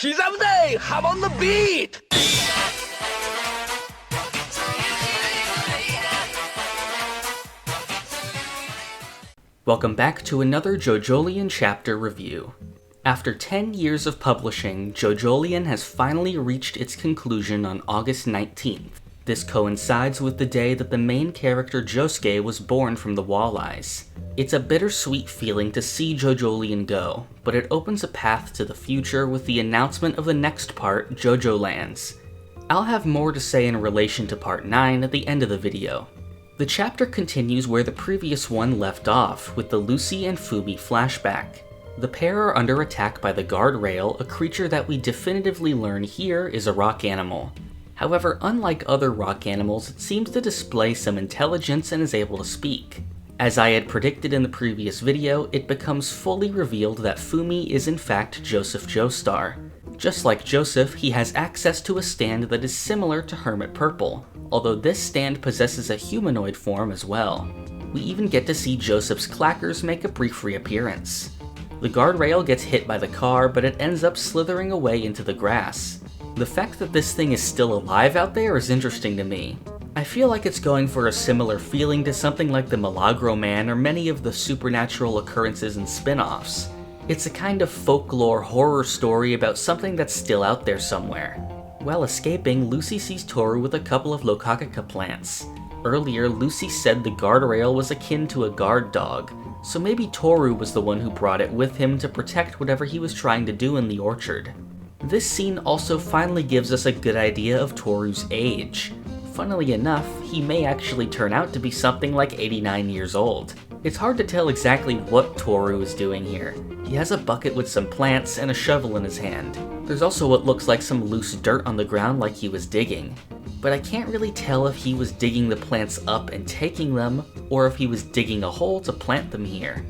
기자부대, hop on the beat! Welcome back to another JoJolion chapter review. After 10 years of publishing, JoJolion has finally reached its conclusion on August 19th. This coincides with the day that the main character Josuke was born from the Walleyes. It's a bittersweet feeling to see JoJolion go, but it opens a path to the future with the announcement of the next part, JoJolands. I'll have more to say in relation to part 9 at the end of the video. The chapter continues where the previous one left off, with the Lucy and Fumi flashback. The pair are under attack by the guardrail, a creature that we definitively learn here is a rock animal. However, unlike other rock animals, it seems to display some intelligence and is able to speak. As I had predicted in the previous video, it becomes fully revealed that Fumi is in fact Joseph Joestar. Just like Joseph, he has access to a stand that is similar to Hermit Purple, although this stand possesses a humanoid form as well. We even get to see Joseph's clackers make a brief reappearance. The guardrail gets hit by the car, but it ends up slithering away into the grass. The fact that this thing is still alive out there is interesting to me. I feel like it's going for a similar feeling to something like the Milagro Man or many of the supernatural occurrences and spin-offs. It's a kind of folklore horror story about something that's still out there somewhere. While escaping, Lucy sees Toru with a couple of Lokakaka plants. Earlier, Lucy said the guardrail was akin to a guard dog, so maybe Toru was the one who brought it with him to protect whatever he was trying to do in the orchard. This scene also finally gives us a good idea of Toru's age. Funnily enough, he may actually turn out to be something like 89 years old. It's hard to tell exactly what Toru is doing here. He has a bucket with some plants and a shovel in his hand. There's also what looks like some loose dirt on the ground like he was digging. But I can't really tell if he was digging the plants up and taking them, or if he was digging a hole to plant them here.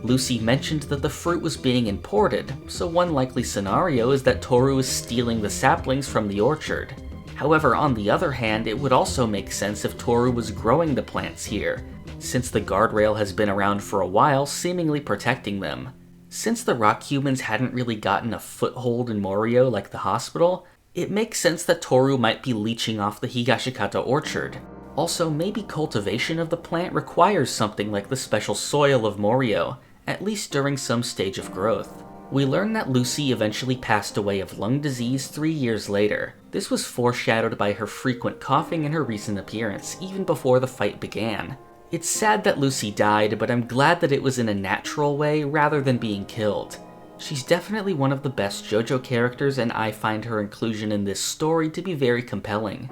Lucy mentioned that the fruit was being imported, so one likely scenario is that Toru is stealing the saplings from the orchard. However, on the other hand, it would also make sense if Toru was growing the plants here, since the guardrail has been around for a while, seemingly protecting them. Since the rock humans hadn't really gotten a foothold in Morio like the hospital, it makes sense that Toru might be leeching off the Higashikata orchard. Also, maybe cultivation of the plant requires something like the special soil of Morio, at least during some stage of growth. We learn that Lucy eventually passed away of lung disease 3 years later. This was foreshadowed by her frequent coughing in her recent appearance, even before the fight began. It's sad that Lucy died, but I'm glad that it was in a natural way rather than being killed. She's definitely one of the best JoJo characters, and I find her inclusion in this story to be very compelling.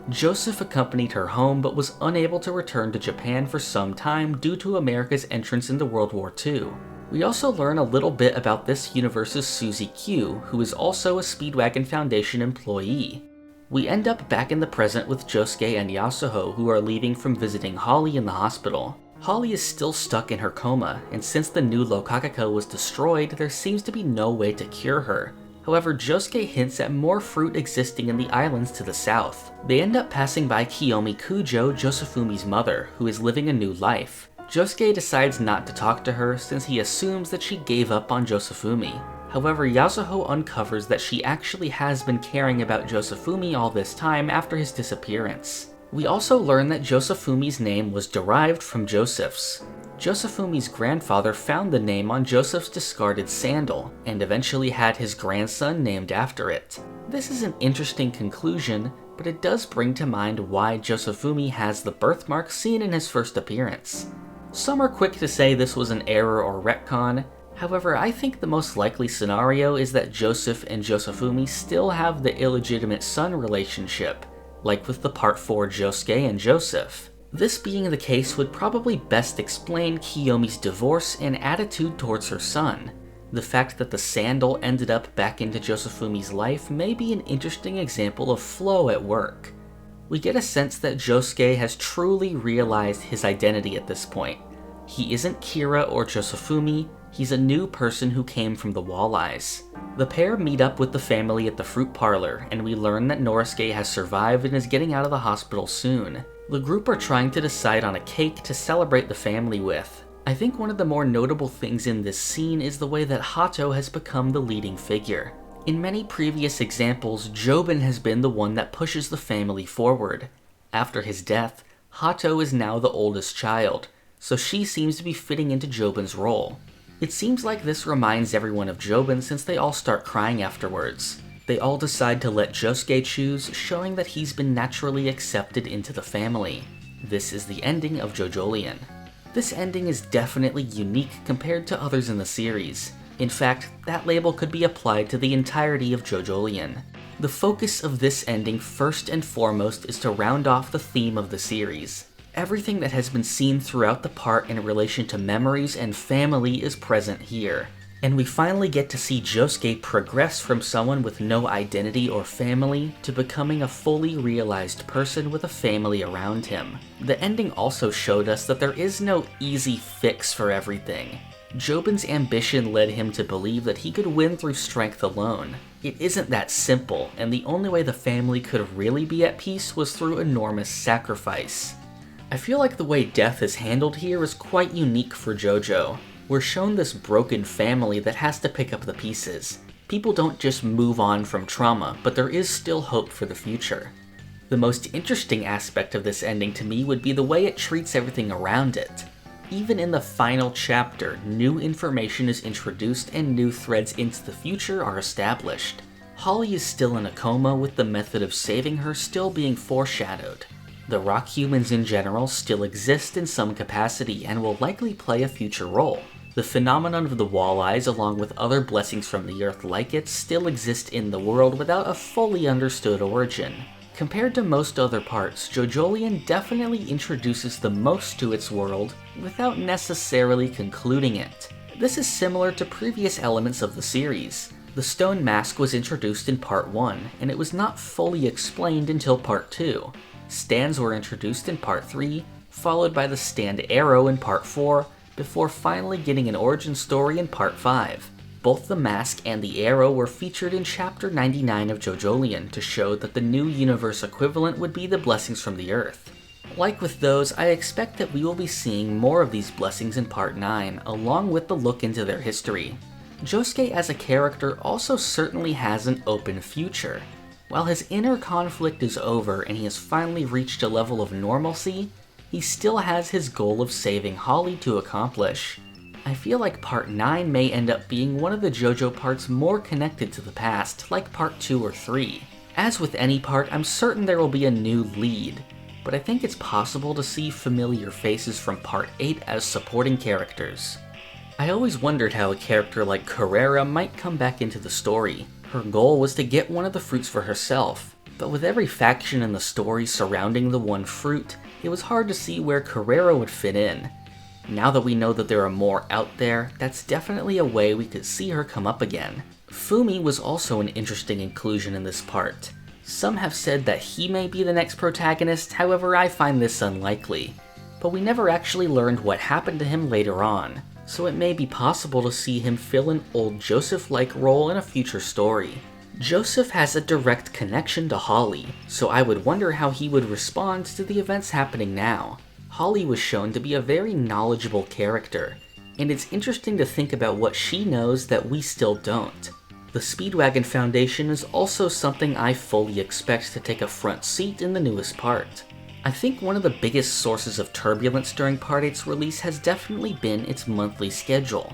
Joseph accompanied her home but was unable to return to Japan for some time due to America's entrance into World War II. We also learn a little bit about this universe's Suzy Q, who is also a Speedwagon Foundation employee. We end up back in the present with Josuke and Yasuho, who are leaving from visiting Holly in the hospital. Holly is still stuck in her coma, and since the new Lokakaka was destroyed, there seems to be no way to cure her. However, Josuke hints at more fruit existing in the islands to the south. They end up passing by Kiyomi Kujo, Josefumi's mother, who is living a new life. Josuke decides not to talk to her since he assumes that she gave up on Josefumi. However, Yasuho uncovers that she actually has been caring about Josefumi all this time after his disappearance. We also learn that Josefumi's name was derived from Joseph's. Josefumi's grandfather found the name on Joseph's discarded sandal, and eventually had his grandson named after it. This is an interesting conclusion, but it does bring to mind why Josefumi has the birthmark seen in his first appearance. Some are quick to say this was an error or retcon. However, I think the most likely scenario is that Joseph and Josefumi still have the illegitimate son relationship, like with the Part 4 Josuke and Joseph. This being the case would probably best explain Kiyomi's divorce and attitude towards her son. The fact that the sandal ended up back into Josefumi's life may be an interesting example of flow at work. We get a sense that Josuke has truly realized his identity at this point. He isn't Kira or Josefumi, he's a new person who came from the Walleyes. The pair meet up with the family at the fruit parlor, and we learn that Norisuke has survived and is getting out of the hospital soon. The group are trying to decide on a cake to celebrate the family with. I think one of the more notable things in this scene is the way that Hato has become the leading figure. In many previous examples, Jobin has been the one that pushes the family forward. After his death, Hato is now the oldest child, so she seems to be fitting into Jobin's role. It seems like this reminds everyone of Jobin since they all start crying afterwards. They all decide to let Josuke choose, showing that he's been naturally accepted into the family. This is the ending of JoJolion. This ending is definitely unique compared to others in the series. In fact, that label could be applied to the entirety of JoJolion. The focus of this ending first and foremost is to round off the theme of the series. Everything that has been seen throughout the part in relation to memories and family is present here. And we finally get to see Josuke progress from someone with no identity or family to becoming a fully realized person with a family around him. The ending also showed us that there is no easy fix for everything. Jobin's ambition led him to believe that he could win through strength alone. It isn't that simple, and the only way the family could really be at peace was through enormous sacrifice. I feel like the way death is handled here is quite unique for JoJo. We're shown this broken family that has to pick up the pieces. People don't just move on from trauma, but there is still hope for the future. The most interesting aspect of this ending to me would be the way it treats everything around it. Even in the final chapter, new information is introduced and new threads into the future are established. Holly is still in a coma, with the method of saving her still being foreshadowed. The rock humans in general still exist in some capacity and will likely play a future role. The phenomenon of the walleyes, along with other blessings from the earth like it, still exist in the world without a fully understood origin. Compared to most other parts, JoJolion definitely introduces the most to its world without necessarily concluding it. This is similar to previous elements of the series. The stone mask was introduced in part 1, and it was not fully explained until part 2. Stands were introduced in part 3, followed by the stand arrow in part 4, before finally getting an origin story in part 5. Both the mask and the arrow were featured in chapter 99 of JoJolion to show that the new universe equivalent would be the blessings from the earth. Like with those, I expect that we will be seeing more of these blessings in part 9, along with the look into their history. Josuke as a character also certainly has an open future. While his inner conflict is over and he has finally reached a level of normalcy, he still has his goal of saving Holly to accomplish. I feel like part 9 may end up being one of the JoJo parts more connected to the past, like part 2 or 3. As with any part, I'm certain there will be a new lead, but I think it's possible to see familiar faces from part 8 as supporting characters. I always wondered how a character like Carrera might come back into the story. Her goal was to get one of the fruits for herself, but with every faction in the story surrounding the one fruit, it was hard to see where Carrera would fit in. Now that we know that there are more out there, that's definitely a way we could see her come up again. Fumi was also an interesting inclusion in this part. Some have said that he may be the next protagonist, however I find this unlikely. But we never actually learned what happened to him later on, so it may be possible to see him fill an old Joseph-like role in a future story. Joseph has a direct connection to Holly, so I would wonder how he would respond to the events happening now. Holly was shown to be a very knowledgeable character, and it's interesting to think about what she knows that we still don't. The Speedwagon Foundation is also something I fully expect to take a front seat in the newest part. I think one of the biggest sources of turbulence during Part 8's release has definitely been its monthly schedule.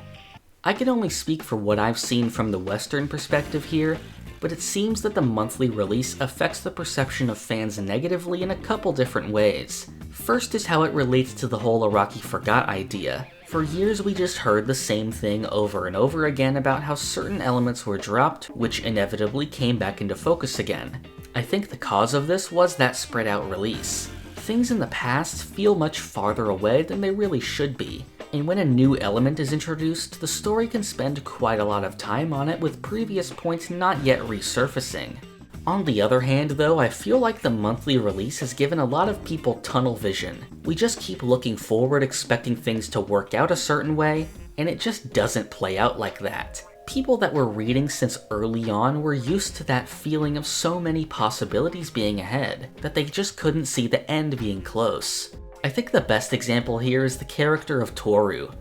I can only speak for what I've seen from the Western perspective here, but it seems that the monthly release affects the perception of fans negatively in a couple different ways. First is how it relates to the whole Araki forgot idea. For years we just heard the same thing over and over again about how certain elements were dropped, which inevitably came back into focus again. I think the cause of this was that spread out release. Things in the past feel much farther away than they really should be, and when a new element is introduced, the story can spend quite a lot of time on it with previous points not yet resurfacing. On the other hand though, I feel like the monthly release has given a lot of people tunnel vision. We just keep looking forward expecting things to work out a certain way, and it just doesn't play out like that. People that were reading since early on were used to that feeling of so many possibilities being ahead, that they just couldn't see the end being close. I think the best example here is the character of Toru.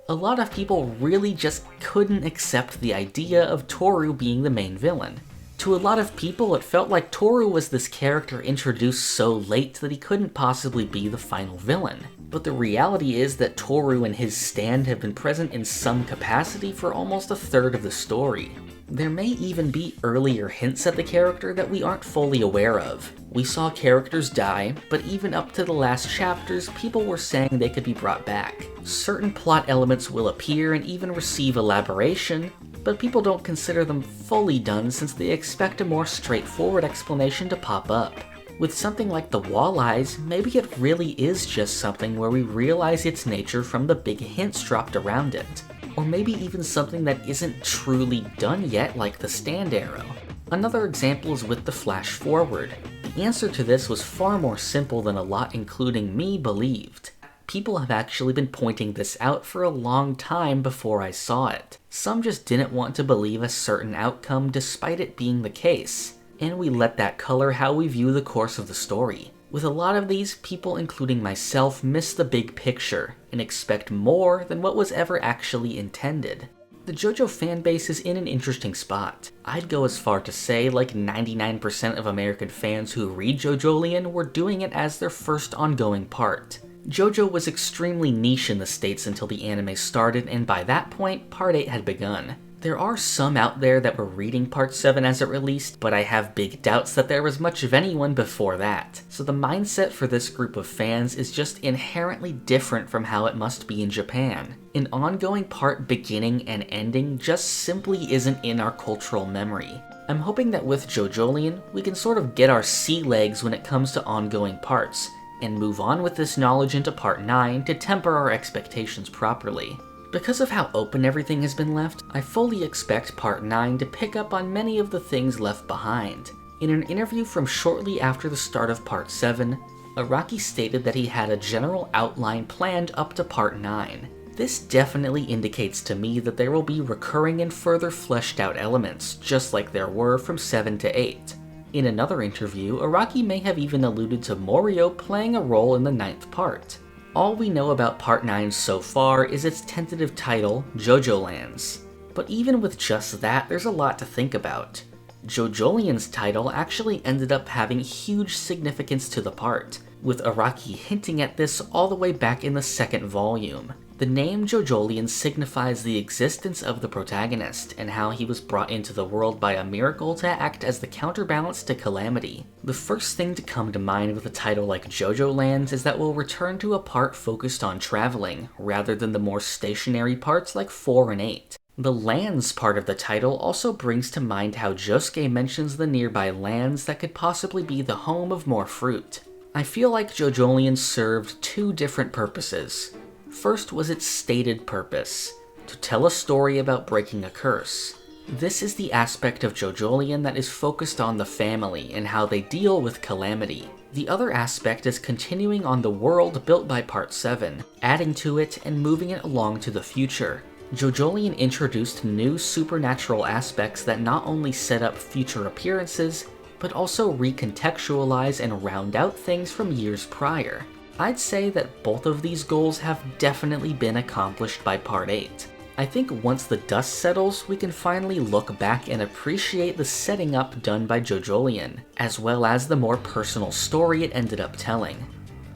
A lot of people really just couldn't accept the idea of Toru being the main villain. To a lot of people, it felt like Toru was this character introduced so late that he couldn't possibly be the final villain. But the reality is that Toru and his stand have been present in some capacity for almost a third of the story. There may even be earlier hints at the character that we aren't fully aware of. We saw characters die, but even up to the last chapters, people were saying they could be brought back. Certain plot elements will appear and even receive elaboration, but people don't consider them fully done since they expect a more straightforward explanation to pop up. With something like the walleyes, maybe it really is just something where we realize its nature from the big hints dropped around it. Or maybe even something that isn't truly done yet, like the stand arrow. Another example is with the flash forward. The answer to this was far more simple than a lot, including me, believed. People have actually been pointing this out for a long time before I saw it. Some just didn't want to believe a certain outcome despite it being the case, and we let that color how we view the course of the story. With a lot of these, people including myself miss the big picture and expect more than what was ever actually intended. The JoJo fanbase is in an interesting spot. I'd go as far to say like 99% of American fans who read JoJolion were doing it as their first ongoing part. JoJo was extremely niche in the States until the anime started, and by that point, Part 8 had begun. There are some out there that were reading Part 7 as it released, but I have big doubts that there was much of anyone before that. So the mindset for this group of fans is just inherently different from how it must be in Japan. An ongoing part beginning and ending just simply isn't in our cultural memory. I'm hoping that with JoJolion, we can sort of get our sea legs when it comes to ongoing parts, and move on with this knowledge into Part 9 to temper our expectations properly. Because of how open everything has been left, I fully expect Part 9 to pick up on many of the things left behind. In an interview from shortly after the start of Part 7, Araki stated that he had a general outline planned up to Part 9. This definitely indicates to me that there will be recurring and further fleshed out elements, just like there were from 7 to 8. In another interview, Araki may have even alluded to Morio playing a role in the 9th part. All we know about Part 9 so far is its tentative title, JoJolands. But even with just that, there's a lot to think about. JoJolion's title actually ended up having huge significance to the part, with Araki hinting at this all the way back in the 2nd volume. The name JoJolion signifies the existence of the protagonist and how he was brought into the world by a miracle to act as the counterbalance to calamity. The first thing to come to mind with a title like JoJolands is that we'll return to a part focused on traveling, rather than the more stationary parts like 4 and 8. The lands part of the title also brings to mind how Josuke mentions the nearby lands that could possibly be the home of more fruit. I feel like JoJolion served two different purposes. First was its stated purpose, to tell a story about breaking a curse. This is the aspect of JoJolion that is focused on the family and how they deal with calamity. The other aspect is continuing on the world built by Part 7, adding to it and moving it along to the future. JoJolion introduced new supernatural aspects that not only set up future appearances, but also recontextualize and round out things from years prior. I'd say that both of these goals have definitely been accomplished by Part 8. I think once the dust settles, we can finally look back and appreciate the setting up done by JoJolion, as well as the more personal story it ended up telling.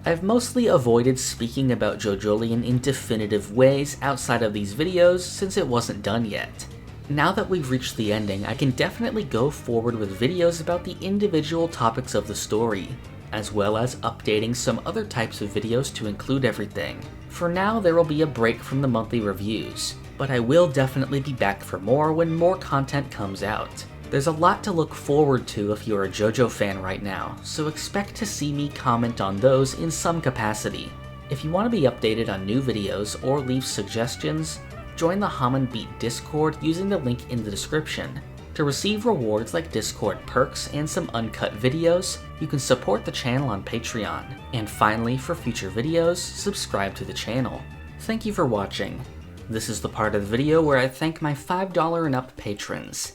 I've mostly avoided speaking about JoJolion in definitive ways outside of these videos since it wasn't done yet. Now that we've reached the ending, I can definitely go forward with videos about the individual topics of the story, as well as updating some other types of videos to include everything. For now, there will be a break from the monthly reviews, but I will definitely be back for more when more content comes out. There's a lot to look forward to if you're a JoJo fan right now, so expect to see me comment on those in some capacity. If you want to be updated on new videos or leave suggestions, join the Shaman Beat Discord using the link in the description. To receive rewards like Discord perks and some uncut videos, you can support the channel on Patreon. And finally, for future videos, subscribe to the channel. Thank you for watching. This is the part of the video where I thank my $5 and up patrons.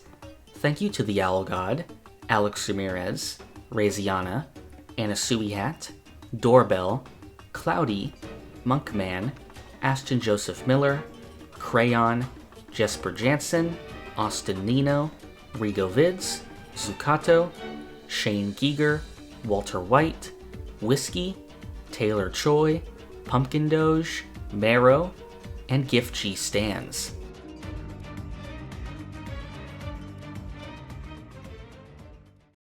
Thank you to the Owl God, Alex Ramirez, Raziana, Anasui Hat, Doorbell, Cloudy, Monkman, Ashton Joseph Miller, Crayon, Jesper Jansen, Austin Nino, Rigo Vids, Zukato, Shane Giger, Walter White, Whiskey, Taylor Choi, Pumpkin Doge, Marrow, and Gift G Stans.